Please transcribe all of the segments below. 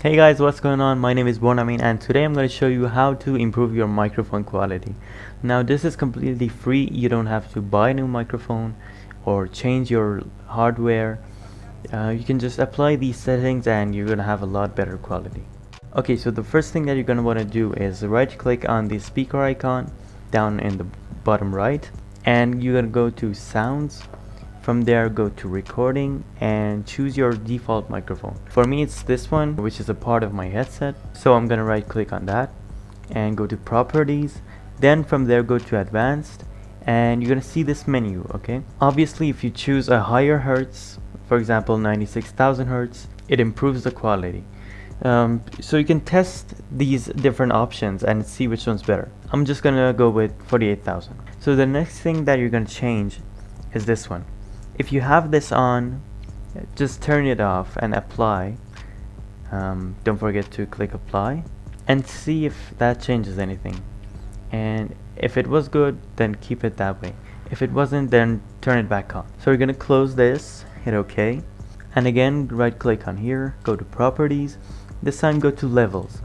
Hey guys, what's going on? My name is Bonamin and today I'm going to show you how to improve your microphone quality. Now this is completely free. You don't have to buy a new microphone or change your hardware. You can just apply these settings and you're going to have a lot better quality. Okay, so the first thing that you're going to want to do is right click on the speaker icon down in the bottom right, and you're going to go to sounds. From there, go to recording and choose your default microphone. For me, it's this one, which is a part of my headset. So I'm gonna right click on that and go to properties. Then from there, go to advanced and you're gonna see this menu, okay? Obviously, if you choose a higher hertz, for example, 96,000 hertz, it improves the quality. So you can test these different options and see which one's better. I'm just gonna go with 48,000. So the next thing that you're gonna change is this one. If you have this on, just turn it off and apply. Don't forget to click apply and see if that changes anything. And if it was good, then keep it that way. If it wasn't, then turn it back on. So we're gonna close this, hit OK, and again right click on here, go to properties. This time go to levels.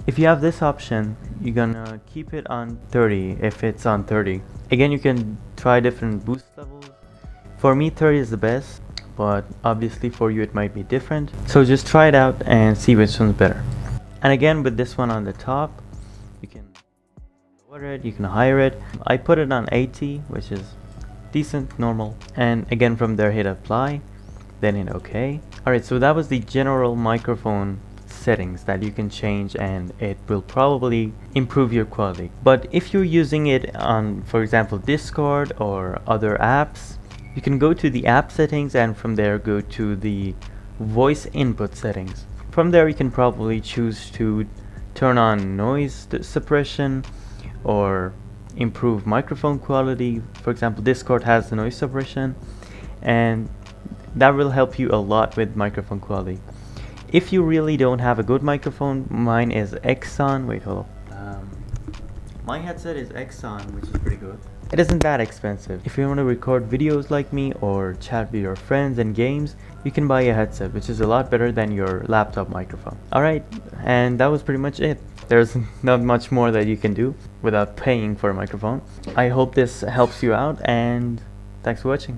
If you have this option, you're gonna keep it on 30 if it's on 30. Again, you can try different boost levels. For me, 30 is the best, but obviously for you it might be different. So just try it out and see which one's better. And again, with this one on the top, you can lower it, you can higher it. I put it on 80, which is decent, normal. And again, from there, hit apply, then hit OK. Alright, so that was the general microphone settings that you can change, and it will probably improve your quality. But if you're using it on, for example, Discord or other apps, you can go to the app settings and from there go to the voice input settings. From there you can probably choose to turn on noise suppression or improve microphone quality. For example, Discord has the noise suppression, and that will help you a lot with microphone quality. If you really don't have a good microphone, mine is Exxon. Wait, hold on. My headset is Exxon, which is pretty good. It isn't that expensive. If you want to record videos like me or chat with your friends and games, you can buy a headset, which is a lot better than your laptop microphone. Alright, and that was pretty much it. There's not much more that you can do without paying for a microphone. I hope this helps you out, and thanks for watching.